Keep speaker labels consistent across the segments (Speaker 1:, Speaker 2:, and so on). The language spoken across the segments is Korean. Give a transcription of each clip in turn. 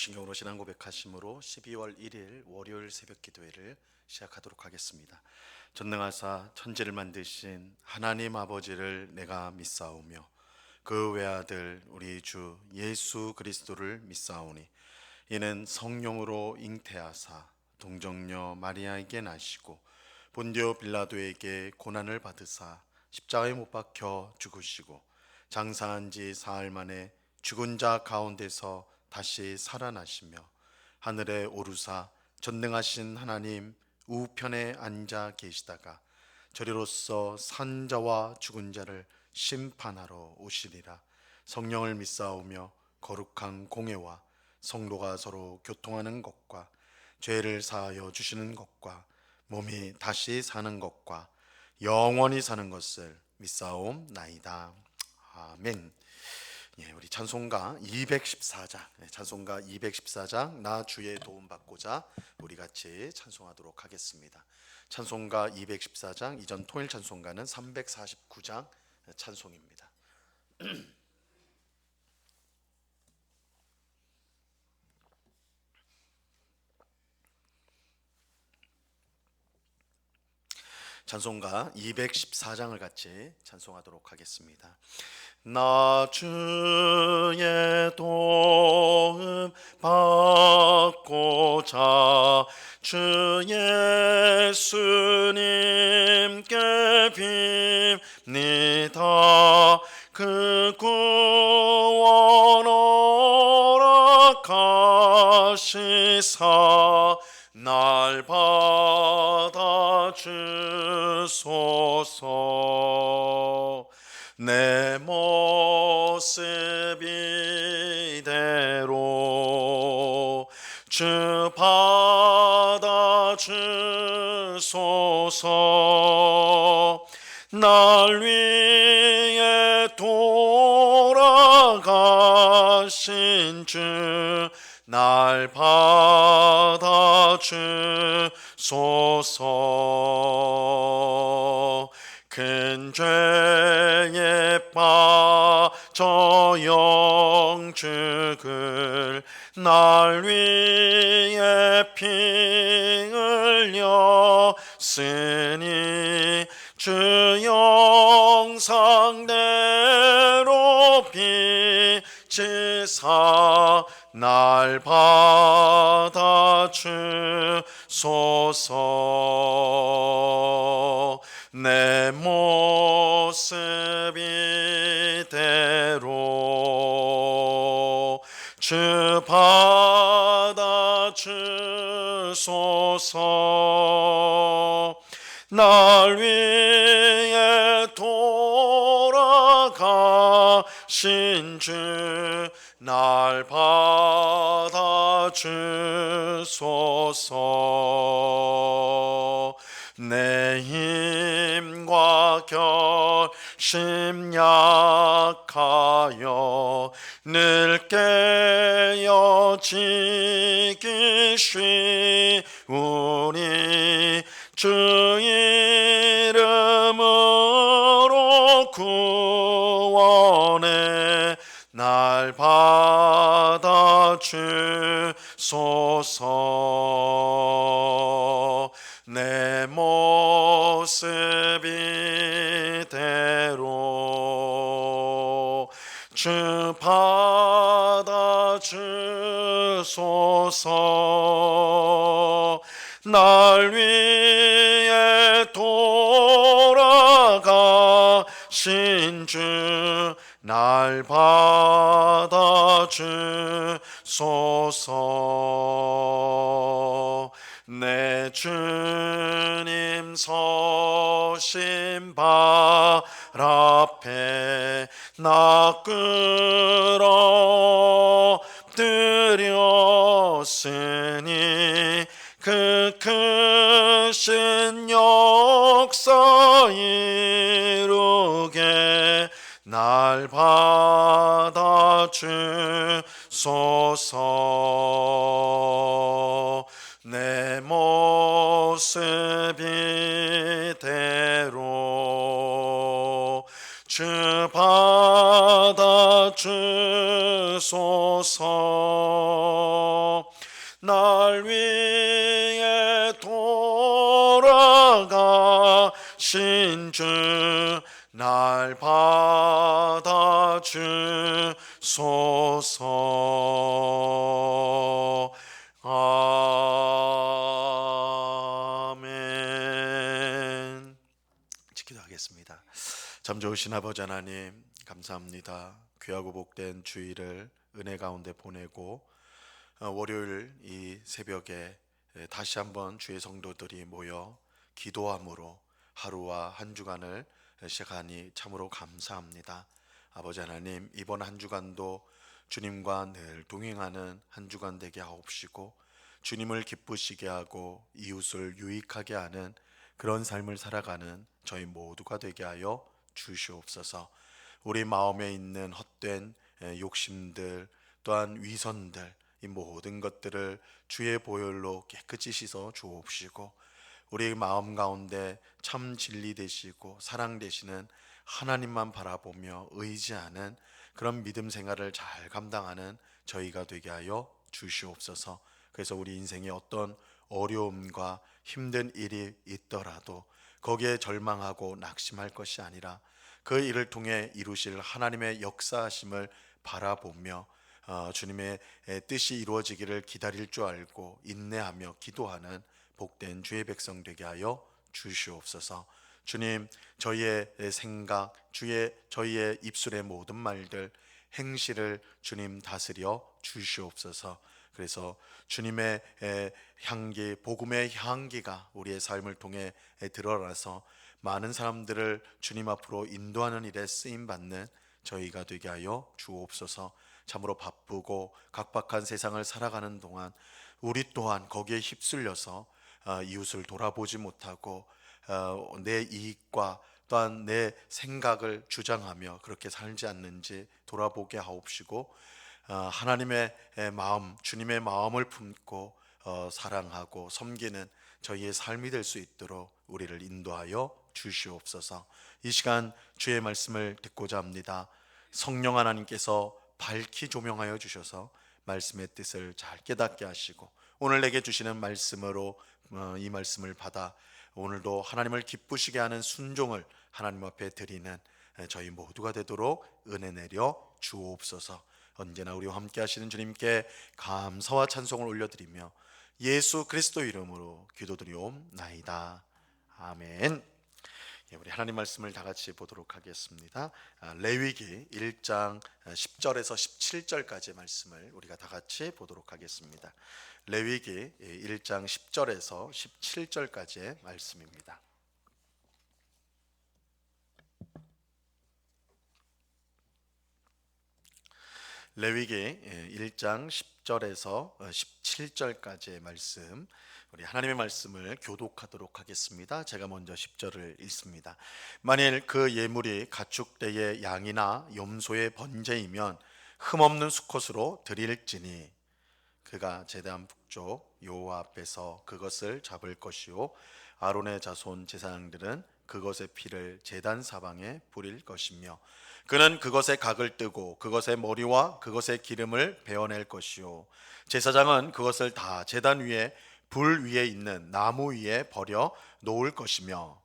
Speaker 1: 도신경으로 신앙 고백하심으로 12월 1일 월요일 새벽 기도회를 시작하도록 하겠습니다. 전능하사 천지를 만드신 하나님 아버지를 내가 믿사오며 그 외아들 우리 주 예수 그리스도를 믿사오니 이는 성령으로 잉태하사 동정녀 마리아에게 나시고 본디오 빌라도에게 고난을 받으사 십자가에 못 박혀 죽으시고 장사한 지 사흘 만에 죽은 자 가운데서 다시 살아나시며 하늘에 오르사 전능하신 하나님 우편에 앉아 계시다가 저리로서 산 자와 죽은 자를 심판하러 오시리라. 성령을 믿사오며 거룩한 공회와 성도가 서로 교통하는 것과 죄를 사하여 주시는 것과 몸이 다시 사는 것과 영원히 사는 것을 믿사옵나이다. 아멘. 우리 찬송가 214장, 찬송가 214장 나 주의 도움 받고자 우리 같이 찬송하도록 하겠습니다. 찬송가 214장, 이전 통일 찬송가는 349장 찬송입니다. 찬송가 214장을 같이 찬송하도록 하겠습니다. 나 주의 도움 받고자 주 예수님께 빕니다. 그 구원 허락하시사 날 받아 주소서. 내 모습 이대로 주 받아 주소서. 날 위해 돌아가신 주 날 받아 주소서. 큰 죄에 빠져 영죽을 날 위해 피 흘렸으니 주 영상대로 빚으사 날 받아 주소서. 내 모습 이대로 주 받아 주소서. 날 위해 돌아가신 주 날 받아 주소서. 내 힘과 결심 약하여 늘 깨어지기 쉬우니 주 이름으로 구원해 날 받아 주소서. 내 모습 이대로 주 받아 주소서. 날 위해 돌아가신 주 날 받아 주소서. 내 주님 서신 발 앞에 나 끌어들였으니 그 크신 역사 이루게 날 받아 주소서. 내 모습 이대로 주 받아 주소서. 날 위해 돌아가신 주 날 받아주소서. 아멘. 기도하겠습니다. 참 좋으신 아버지 하나님, 감사합니다. 귀하고 복된 주일을 은혜 가운데 보내고 월요일 이 새벽에 다시 한번 주의 성도들이 모여 기도함으로 하루와 한 주간을 시작하니 참으로 감사합니다. 아버지 하나님, 이번 한 주간도 주님과 늘 동행하는 한 주간 되게 하옵시고 주님을 기쁘시게 하고 이웃을 유익하게 하는 그런 삶을 살아가는 저희 모두가 되게 하여 주시옵소서. 우리 마음에 있는 헛된 욕심들 또한 위선들, 이 모든 것들을 주의 보혈로 깨끗이 씻어 주옵시고 우리 마음 가운데 참 진리 되시고 사랑 되시는 하나님만 바라보며 의지하는 그런 믿음 생활을 잘 감당하는 저희가 되게 하여 주시옵소서. 그래서 우리 인생에 어떤 어려움과 힘든 일이 있더라도 거기에 절망하고 낙심할 것이 아니라 그 일을 통해 이루실 하나님의 역사하심을 바라보며 주님의 뜻이 이루어지기를 기다릴 줄 알고 인내하며 기도하는 복된 주의 백성 되게 하여 주시옵소서. 주님, 저희의 생각, 저희의 입술의 모든 말들, 행실을 주님 다스려 주시옵소서. 그래서 주님의 향기, 복음의 향기가 우리의 삶을 통해 드러나서 많은 사람들을 주님 앞으로 인도하는 일에 쓰임 받는 저희가 되게 하여 주옵소서. 참으로 바쁘고 각박한 세상을 살아가는 동안 우리 또한 거기에 휩쓸려서 이웃을 돌아보지 못하고 내 이익과 또한 내 생각을 주장하며 그렇게 살지 않는지 돌아보게 하옵시고 하나님의 마음, 주님의 마음을 품고 사랑하고 섬기는 저희의 삶이 될 수 있도록 우리를 인도하여 주시옵소서. 이 시간 주의 말씀을 듣고자 합니다. 성령 하나님께서 밝히 조명하여 주셔서 말씀의 뜻을 잘 깨닫게 하시고 오늘 내게 주시는 말씀으로 이 말씀을 받아 오늘도 하나님을 기쁘시게 하는 순종을 하나님 앞에 드리는 저희 모두가 되도록 은혜 내려 주옵소서. 언제나 우리와 함께 하시는 주님께 감사와 찬송을 올려드리며 예수 그리스도 이름으로 기도드리옵나이다. 아멘. 우리 하나님 말씀을 다 같이 보도록 하겠습니다. 레위기 1장 10절에서 17절까지의 말씀을 우리가 다 같이 보도록 하겠습니다. 레위기 1장 10절에서 17절까지의 말씀입니다. 레위기 1장 10절에서 17절까지의 말씀, 우리 하나님의 말씀을 교독하도록 하겠습니다. 제가 먼저 10절을 읽습니다. 만일 그 예물이 가축대의 양이나 염소의 번제이면 흠없는 수컷으로 드릴지니 그가 제단 북쪽 여호와 앞에서 그것을 잡을 것이요 아론의 자손 제사장들은 그것의 피를 제단 사방에 뿌릴 것이며 그는 그것의 각을 뜨고 그것의 머리와 그것의 기름을 베어낼 것이요 제사장은 그것을 다 제단 위에 불 위에 있는 나무 위에 버려 놓을 것이며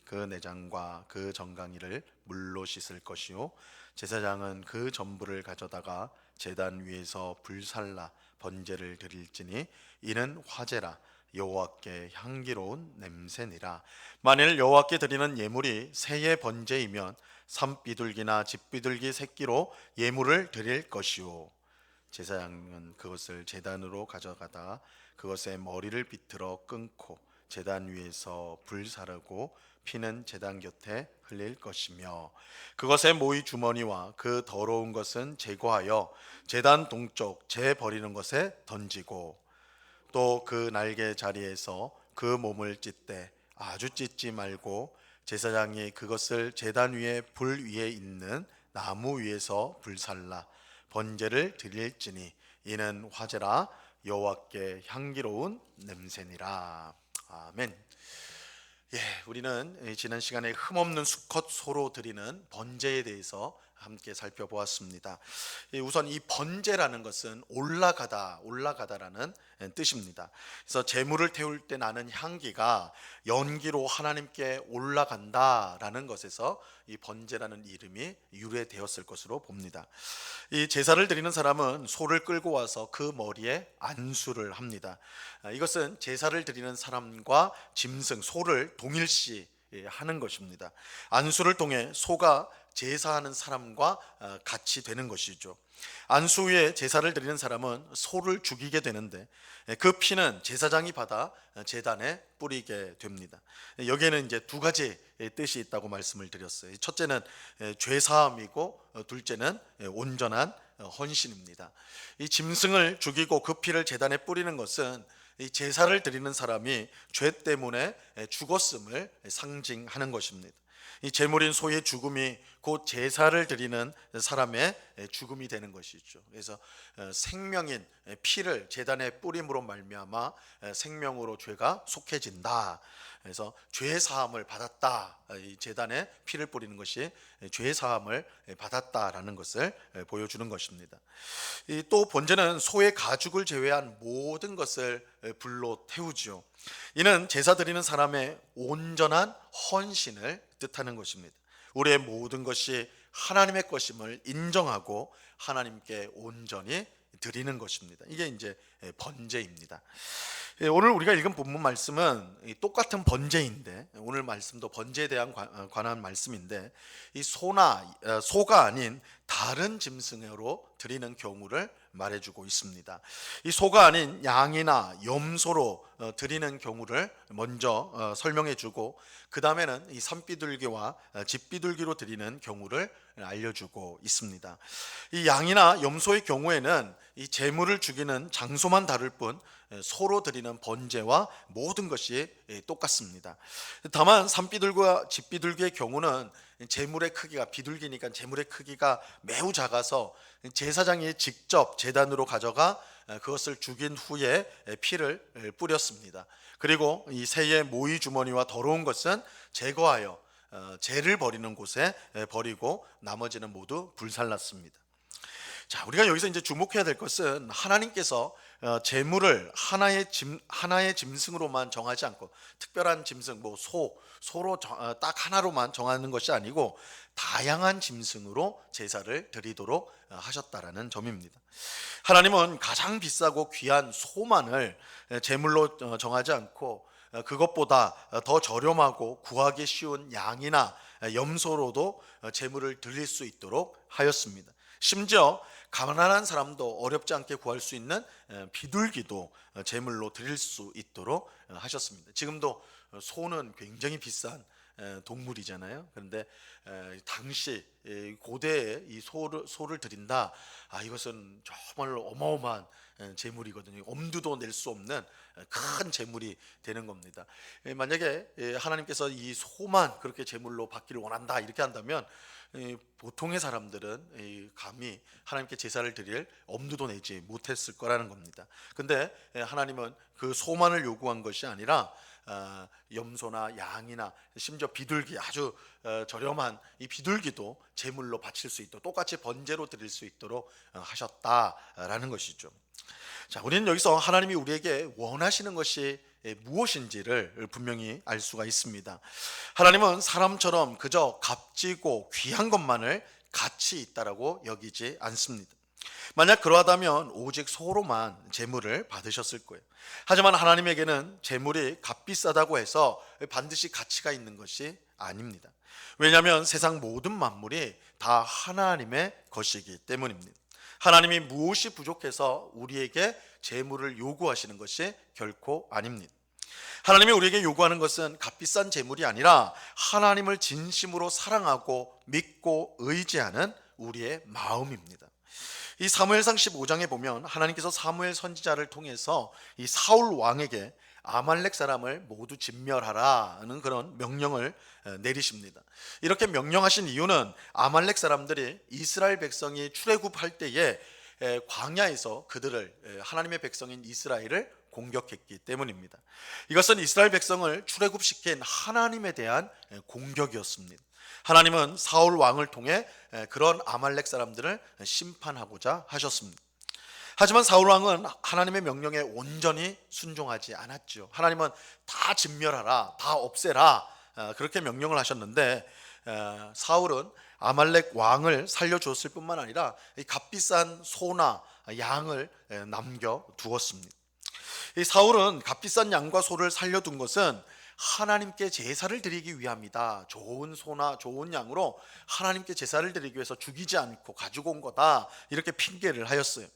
Speaker 1: 그 내장과 그 정강이를 물로 씻을 것이요 제사장은 그 전부를 가져다가 제단 위에서 불살라 번제를 드릴지니 이는 화제라 여호와께 향기로운 냄새니라. 만일 여호와께 드리는 예물이 새의 번제이면 산비둘기나 집비둘기 새끼로 예물을 드릴 것이요 제사장은 그것을 제단으로 가져가다가 그것의 머리를 비틀어 끊고 제단 위에서 불사르고 피는 제단 곁에 흘릴 것이며 그것의 모이 주머니와 그 더러운 것은 제거하여 제단 동쪽 재 버리는 것에 던지고 또 그 날개 자리에서 그 몸을 찢되 아주 찢지 말고 제사장이 그것을 제단 위에 불 위에 있는 나무 위에서 불살라 번제를 드릴지니 이는 화제라 여호와께 향기로운 냄새니라. 아멘. 우리는 지난 시간에 흠없는 수컷 소로 드리는 번제에 대해서 함께 살펴보았습니다. 우선 이 번제라는 것은 올라가다라는 뜻입니다. 그래서 제물을 태울 때 나는 향기가 연기로 하나님께 올라간다라는 것에서 이 번제라는 이름이 유래되었을 것으로 봅니다. 이 제사를 드리는 사람은 소를 끌고 와서 그 머리에 안수를 합니다. 이것은 제사를 드리는 사람과 짐승, 소를 동일시 하는 것입니다. 안수를 통해 소가 제사하는 사람과 같이 되는 것이죠. 안수 후에 제사를 드리는 사람은 소를 죽이게 되는데 그 피는 제사장이 받아 제단에 뿌리게 됩니다. 여기에는 이제 두 가지 뜻이 있다고 말씀을 드렸어요. 첫째는 죄 사함이고 둘째는 온전한 헌신입니다. 이 짐승을 죽이고 그 피를 제단에 뿌리는 것은 이 제사를 드리는 사람이 죄 때문에 죽었음을 상징하는 것입니다. 이 제물인 소의 죽음이 곧 제사를 드리는 사람의 죽음이 되는 것이죠. 그래서 생명인 피를 제단에 뿌림으로 말미암아 생명으로 죄가 속해진다. 그래서 죄 사함을 받았다. 이 제단에 피를 뿌리는 것이 죄 사함을 받았다라는 것을 보여주는 것입니다. 또 번제는 소의 가죽을 제외한 모든 것을 불로 태우죠. 이는 제사 드리는 사람의 온전한 헌신을 뜻하는 것입니다. 우리의 모든 것이 하나님의 것임을 인정하고 하나님께 온전히 드리는 것입니다. 이게 이제 번제입니다. 오늘 우리가 읽은 본문 말씀은 똑같은 번제인데, 오늘 말씀도 번제에 대한 관한 말씀인데, 이 소가 아닌 다른 짐승으로 드리는 경우를 말해주고 있습니다. 이 소가 아닌 양이나 염소로 드리는 경우를 먼저 설명해주고, 그 다음에는 이 산비둘기와 집비둘기로 드리는 경우를 알려주고 있습니다. 이 양이나 염소의 경우에는 이 제물을 죽이는 장소만 다를 뿐 소로 드리는 번제와 모든 것이 똑같습니다. 다만 산비둘기와 집비둘기의 경우는 제물의 크기가, 비둘기니까 제물의 크기가 매우 작아서 제사장이 직접 제단으로 가져가 그것을 죽인 후에 피를 뿌렸습니다. 그리고 이 새의 모이 주머니와 더러운 것은 제거하여 재를 버리는 곳에 버리고 나머지는 모두 불살랐습니다. 자, 우리가 여기서 이제 주목해야 될 것은 하나님께서 제물을 하나의 짐승으로만 정하지 않고, 특별한 짐승, 뭐 소로 딱 하나로만 정하는 것이 아니고 다양한 짐승으로 제사를 드리도록 하셨다라는 점입니다. 하나님은 가장 비싸고 귀한 소만을 제물로 정하지 않고 그것보다 더 저렴하고 구하기 쉬운 양이나 염소로도 제물을 드릴 수 있도록 하였습니다. 심지어 가난한 사람도 어렵지 않게 구할 수 있는 비둘기도 제물로 드릴 수 있도록 하셨습니다. 지금도 소는 굉장히 비싼 동물이잖아요. 그런데 당시 고대에 이 소를 드린다, 이것은 정말 어마어마한 제물이거든요. 엄두도 낼 수 없는 큰 제물이 되는 겁니다. 만약에 하나님께서 이 소만 그렇게 제물로 받기를 원한다 이렇게 한다면 보통의 사람들은 감히 하나님께 제사를 드릴 엄두도 내지 못했을 거라는 겁니다. 근데 하나님은 그 소만을 요구한 것이 아니라 염소나 양이나 심지어 비둘기, 아주 저렴한 이 비둘기도 제물로 바칠 수 있도록, 똑같이 번제로 드릴 수 있도록 하셨다라는 것이죠. 자, 우리는 여기서 하나님이 우리에게 원하시는 것이 무엇인지를 분명히 알 수가 있습니다. 하나님은 사람처럼 그저 값지고 귀한 것만을 가치 있다라고 여기지 않습니다. 만약 그러하다면 오직 소로만 제물을 받으셨을 거예요. 하지만 하나님에게는 제물이 값비싸다고 해서 반드시 가치가 있는 것이 아닙니다. 왜냐하면 세상 모든 만물이 다 하나님의 것이기 때문입니다. 하나님이 무엇이 부족해서 우리에게 제물을 요구하시는 것이 결코 아닙니다. 하나님이 우리에게 요구하는 것은 값비싼 제물이 아니라 하나님을 진심으로 사랑하고 믿고 의지하는 우리의 마음입니다. 이 사무엘상 15장에 보면 하나님께서 사무엘 선지자를 통해서 이 사울 왕에게 아말렉 사람을 모두 진멸하라는 그런 명령을 내리십니다. 이렇게 명령하신 이유는 아말렉 사람들이 이스라엘 백성이 출애굽할 때에 광야에서 그들을, 하나님의 백성인 이스라엘을 공격했기 때문입니다. 이것은 이스라엘 백성을 출애굽시킨 하나님에 대한 공격이었습니다. 하나님은 사울 왕을 통해 그런 아말렉 사람들을 심판하고자 하셨습니다. 하지만 사울 왕은 하나님의 명령에 온전히 순종하지 않았죠. 하나님은 다 진멸하라, 다 없애라, 그렇게 명령을 하셨는데 사울은 아말렉 왕을 살려주었을 뿐만 아니라 이 값비싼 소나 양을 남겨두었습니다. 이 사울은 값비싼 양과 소를 살려둔 것은 하나님께 제사를 드리기 위함이다. 좋은 소나 좋은 양으로 하나님께 제사를 드리기 위해서 죽이지 않고 가지고 온 거다, 이렇게 핑계를 하였어요.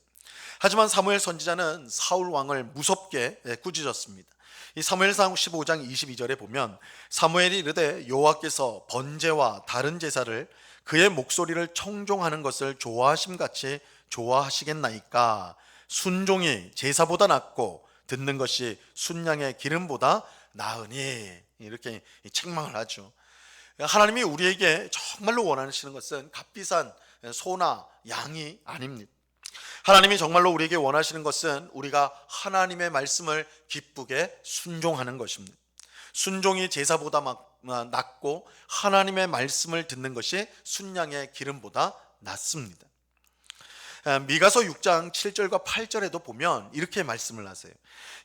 Speaker 1: 하지만 사무엘 선지자는 사울 왕을 무섭게 꾸짖었습니다. 이 사무엘상 15장 22절에 보면 사무엘이 이르되 여호와께서 번제와 다른 제사를 그의 목소리를 청종하는 것을 좋아하심같이 좋아하시겠나이까. 순종이 제사보다 낫고 듣는 것이 순양의 기름보다 나으니, 이렇게 책망을 하죠. 하나님이 우리에게 정말로 원하시는 것은 값비싼 소나 양이 아닙니다. 하나님이 정말로 우리에게 원하시는 것은 우리가 하나님의 말씀을 기쁘게 순종하는 것입니다. 순종이 제사보다 낫고 하나님의 말씀을 듣는 것이 순양의 기름보다 낫습니다. 미가서 6장 7절과 8절에도 보면 이렇게 말씀을 하세요.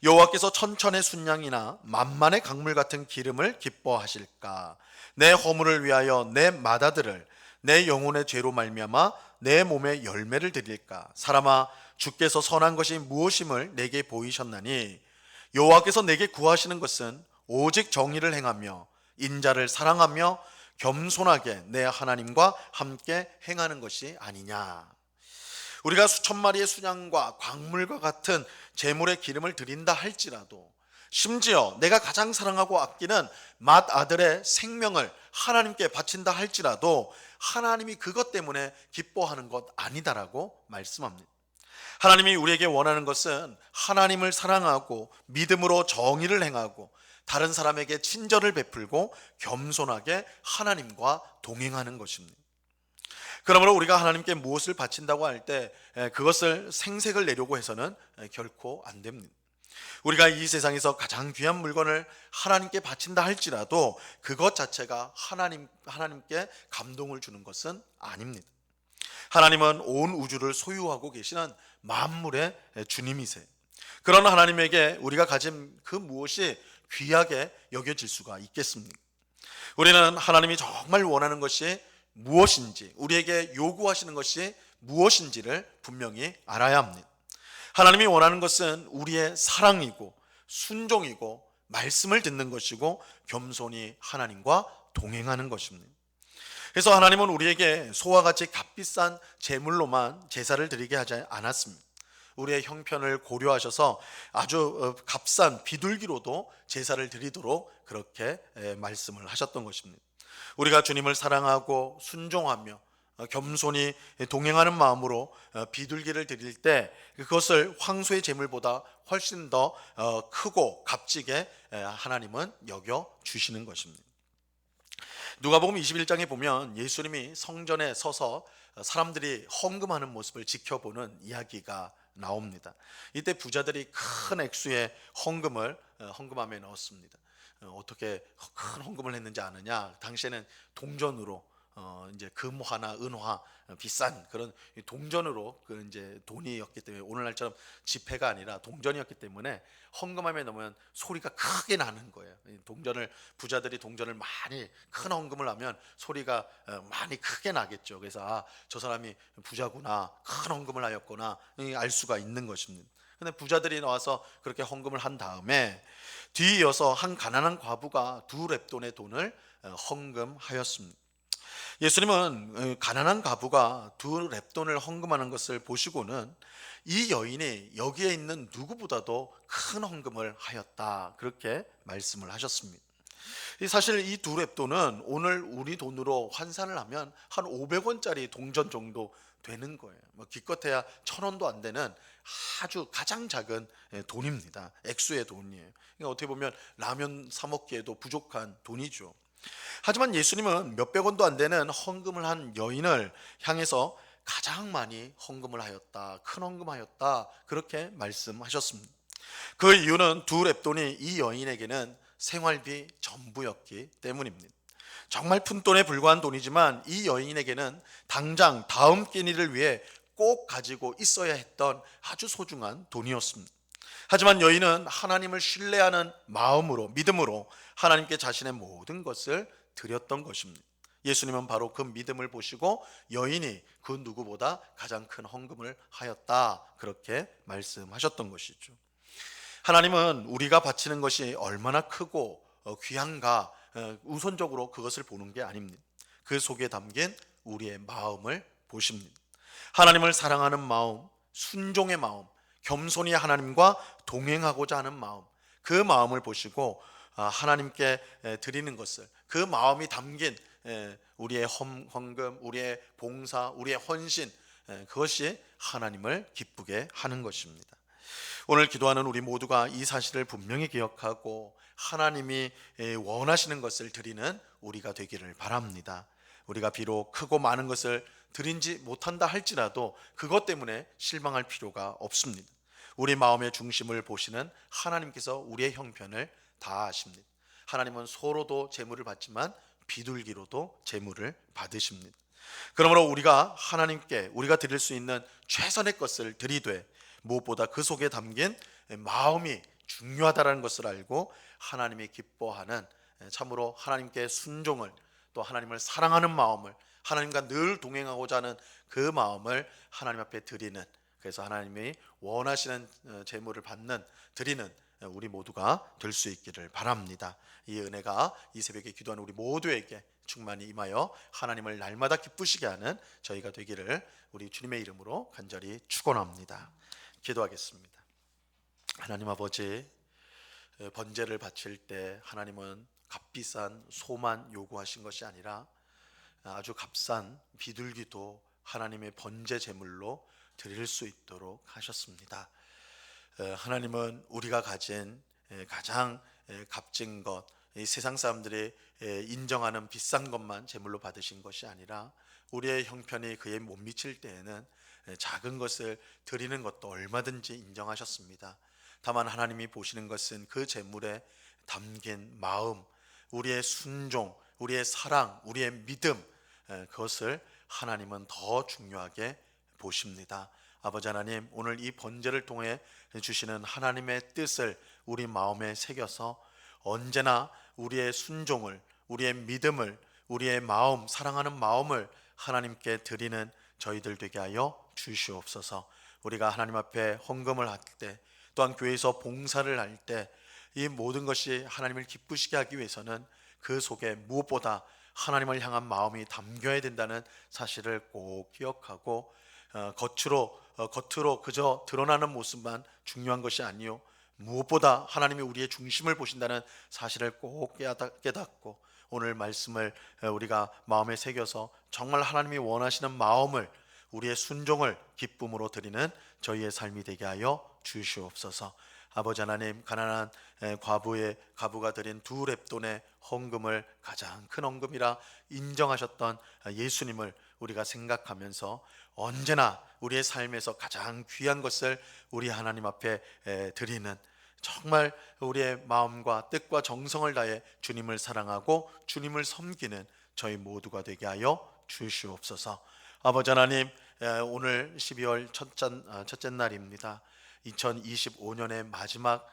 Speaker 1: 여호와께서 천천의 순양이나 만만의 강물 같은 기름을 기뻐하실까. 내 허물을 위하여 내 맏아들을 내 영혼의 죄로 말미암아 내 몸에 열매를 드릴까. 사람아, 주께서 선한 것이 무엇임을 내게 보이셨나니 여호와께서 내게 구하시는 것은 오직 정의를 행하며 인자를 사랑하며 겸손하게 내 하나님과 함께 행하는 것이 아니냐. 우리가 수천 마리의 순양과 광물과 같은 제물의 기름을 드린다 할지라도, 심지어 내가 가장 사랑하고 아끼는 맏아들의 생명을 하나님께 바친다 할지라도 하나님이 그것 때문에 기뻐하는 것 아니다라고 말씀합니다. 하나님이 우리에게 원하는 것은 하나님을 사랑하고 믿음으로 정의를 행하고 다른 사람에게 친절을 베풀고 겸손하게 하나님과 동행하는 것입니다. 그러므로 우리가 하나님께 무엇을 바친다고 할 때 그것을 생색을 내려고 해서는 결코 안 됩니다. 우리가 이 세상에서 가장 귀한 물건을 하나님께 바친다 할지라도 그것 자체가 하나님께 감동을 주는 것은 아닙니다. 하나님은 온 우주를 소유하고 계시는 만물의 주님이세요. 그런 하나님에게 우리가 가진 그 무엇이 귀하게 여겨질 수가 있겠습니까? 우리는 하나님이 정말 원하는 것이 무엇인지, 우리에게 요구하시는 것이 무엇인지를 분명히 알아야 합니다. 하나님이 원하는 것은 우리의 사랑이고 순종이고 말씀을 듣는 것이고 겸손히 하나님과 동행하는 것입니다. 그래서 하나님은 우리에게 소와 같이 값비싼 제물로만 제사를 드리게 하지 않았습니다. 우리의 형편을 고려하셔서 아주 값싼 비둘기로도 제사를 드리도록 그렇게 말씀을 하셨던 것입니다. 우리가 주님을 사랑하고 순종하며 겸손히 동행하는 마음으로 비둘기를 드릴 때 그것을 황소의 제물보다 훨씬 더 크고 값지게 하나님은 여겨 주시는 것입니다. 누가복음 21장에 보면 예수님이 성전에 서서 사람들이 헌금하는 모습을 지켜보는 이야기가 나옵니다. 이때 부자들이 큰 액수의 헌금을 헌금함에 넣었습니다. 어떻게 큰 헌금을 했는지 아느냐? 당시에는 동전으로 이제 금화나 은화 비싼 그런 동전으로 그 이제 돈이었기 때문에, 오늘날처럼 지폐가 아니라 동전이었기 때문에 헌금함에 넣으면 소리가 크게 나는 거예요. 부자들이 동전을 많이 큰 헌금을 하면 소리가 많이 크게 나겠죠. 그래서 저 사람이 부자구나, 큰 헌금을 하였구나 알 수가 있는 것입니다. 근데 부자들이 나와서 그렇게 헌금을 한 다음에 뒤이어서 한 가난한 과부가 2렙돈의 돈을 헌금하였습니다. 예수님은 가난한 과부가 2렙돈을 헌금하는 것을 보시고는 이 여인이 여기에 있는 누구보다도 큰 헌금을 하였다, 그렇게 말씀을 하셨습니다. 사실 이 2렙돈은 오늘 우리 돈으로 환산을 하면 한 500원짜리 동전 정도 되는 거예요. 기껏해야 1,000원도 안 되는 아주 가장 작은 돈입니다. 액수의 돈이에요. 그러니까 어떻게 보면 라면 사 먹기에도 부족한 돈이죠. 하지만 예수님은 몇백 원도 안 되는 헌금을 한 여인을 향해서 가장 많이 헌금을 하였다, 큰 헌금하였다, 그렇게 말씀하셨습니다. 그 이유는 2렙돈이 이 여인에게는 생활비 전부였기 때문입니다. 정말 푼돈에 불과한 돈이지만 이 여인에게는 당장 다음 끼니를 위해 꼭 가지고 있어야 했던 아주 소중한 돈이었습니다. 하지만 여인은 하나님을 신뢰하는 마음으로, 믿음으로 하나님께 자신의 모든 것을 드렸던 것입니다. 예수님은 바로 그 믿음을 보시고 여인이 그 누구보다 가장 큰 헌금을 하였다, 그렇게 말씀하셨던 것이죠. 하나님은 우리가 바치는 것이 얼마나 크고 귀한가 우선적으로 그것을 보는 게 아닙니다. 그 속에 담긴 우리의 마음을 보십니다. 하나님을 사랑하는 마음, 순종의 마음, 겸손히 하나님과 동행하고자 하는 마음, 그 마음을 보시고 하나님께 드리는 것을, 그 마음이 담긴 우리의 헌금, 우리의 봉사, 우리의 헌신, 그것이 하나님을 기쁘게 하는 것입니다. 오늘 기도하는 우리 모두가 이 사실을 분명히 기억하고 하나님이 원하시는 것을 드리는 우리가 되기를 바랍니다. 우리가 비록 크고 많은 것을 드리지 못한다 할지라도 그것 때문에 실망할 필요가 없습니다. 우리 마음의 중심을 보시는 하나님께서 우리의 형편을 다 아십니다. 하나님은 소로도 재물을 받지만 비둘기로도 재물을 받으십니다. 그러므로 우리가 하나님께 우리가 드릴 수 있는 최선의 것을 드리되 무엇보다 그 속에 담긴 마음이 중요하다는 것을 알고 하나님이 기뻐하는, 참으로 하나님께 순종을, 또 하나님을 사랑하는 마음을, 하나님과 늘 동행하고자 하는 그 마음을 하나님 앞에 드리는, 그래서 하나님이 원하시는 제물을 받는, 드리는 우리 모두가 될 수 있기를 바랍니다. 이 은혜가 이 새벽에 기도하는 우리 모두에게 충만히 임하여 하나님을 날마다 기쁘시게 하는 저희가 되기를 우리 주님의 이름으로 간절히 축원합니다. 기도하겠습니다. 하나님 아버지, 번제를 바칠 때 하나님은 값비싼 소만 요구하신 것이 아니라 아주 값싼 비둘기도 하나님의 번제 제물로 드릴 수 있도록 하셨습니다. 하나님은 우리가 가진 가장 값진 것, 이 세상 사람들이 인정하는 비싼 것만 제물로 받으신 것이 아니라 우리의 형편이 그에 못 미칠 때에는 작은 것을 드리는 것도 얼마든지 인정하셨습니다. 다만 하나님이 보시는 것은 그 제물에 담긴 마음, 우리의 순종, 우리의 사랑, 우리의 믿음, 그것을 하나님은 더 중요하게 보십니다. 아버지 하나님, 오늘 이 번제를 통해 주시는 하나님의 뜻을 우리 마음에 새겨서 언제나 우리의 순종을, 우리의 믿음을, 우리의 마음, 사랑하는 마음을 하나님께 드리는 저희들 되게 하여 주시옵소서. 우리가 하나님 앞에 헌금을 할 때, 또한 교회에서 봉사를 할 때 이 모든 것이 하나님을 기쁘시게 하기 위해서는 그 속에 무엇보다 하나님을 향한 마음이 담겨야 된다는 사실을 꼭 기억하고 겉으로 그저 드러나는 모습만 중요한 것이 아니요, 무엇보다 하나님이 우리의 중심을 보신다는 사실을 꼭 깨닫고 오늘 말씀을 우리가 마음에 새겨서 정말 하나님이 원하시는 마음을, 우리의 순종을 기쁨으로 드리는 저희의 삶이 되게 하여 주시옵소서. 아버지 하나님, 가난한 과부가 드린 2렙돈의 헌금을 가장 큰 헌금이라 인정하셨던 예수님을 우리가 생각하면서 언제나 우리의 삶에서 가장 귀한 것을 우리 하나님 앞에 드리는, 정말 우리의 마음과 뜻과 정성을 다해 주님을 사랑하고 주님을 섬기는 저희 모두가 되게 하여 주시옵소서. 아버지 하나님, 오늘 12월 첫째 날입니다. 2025년의 마지막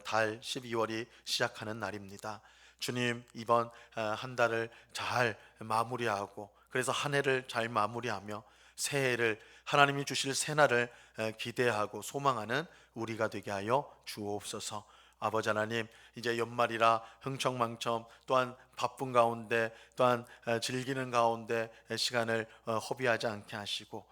Speaker 1: 달 12월이 시작하는 날입니다. 주님, 이번 한 달을 잘 마무리하고, 그래서 한 해를 잘 마무리하며 새해를, 하나님이 주실 새날을 기대하고 소망하는 우리가 되게 하여 주옵소서. 아버지 하나님, 이제 연말이라 흥청망청, 또한 바쁜 가운데, 또한 즐기는 가운데 시간을 허비하지 않게 하시고,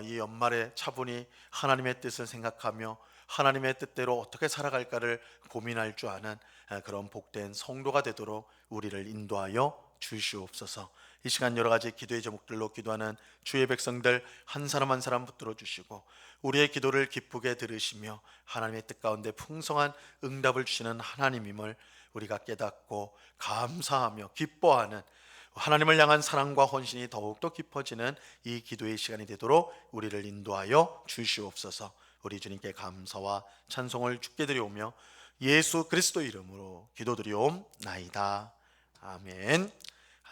Speaker 1: 이 연말에 차분히 하나님의 뜻을 생각하며 하나님의 뜻대로 어떻게 살아갈까를 고민할 줄 아는 그런 복된 성도가 되도록 우리를 인도하여 주시옵소서. 이 시간 여러 가지 기도의 제목들로 기도하는 주의 백성들 한 사람 한 사람 붙들어 주시고 우리의 기도를 기쁘게 들으시며 하나님의 뜻 가운데 풍성한 응답을 주시는 하나님임을 우리가 깨닫고 감사하며 기뻐하는, 하나님을 향한 사랑과 헌신이 더욱더 깊어지는 이 기도의 시간이 되도록 우리를 인도하여 주시옵소서. 우리 주님께 감사와 찬송을 주께 드리오며 예수 그리스도 이름으로 기도드리옵나이다. 아멘.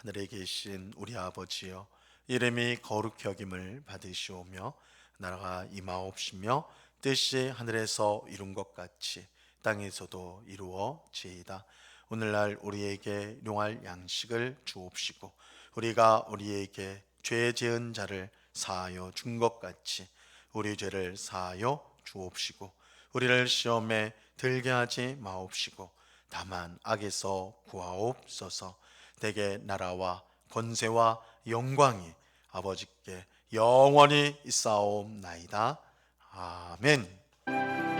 Speaker 1: 하늘에 계신 우리 아버지여, 이름이 거룩히 여김을 받으시오며 나라가 임하옵시며 뜻이 하늘에서 이룬 것 같이 땅에서도 이루어지이다. 오늘날 우리에게 용할 양식을 주옵시고 우리가 우리에게 죄 지은 자를 사하여 준 것 같이 우리 죄를 사하여 주옵시고 우리를 시험에 들게 하지 마옵시고 다만 악에서 구하옵소서. 대개 나라와 권세와 영광이 아버지께 영원히 있사옵나이다. 아멘.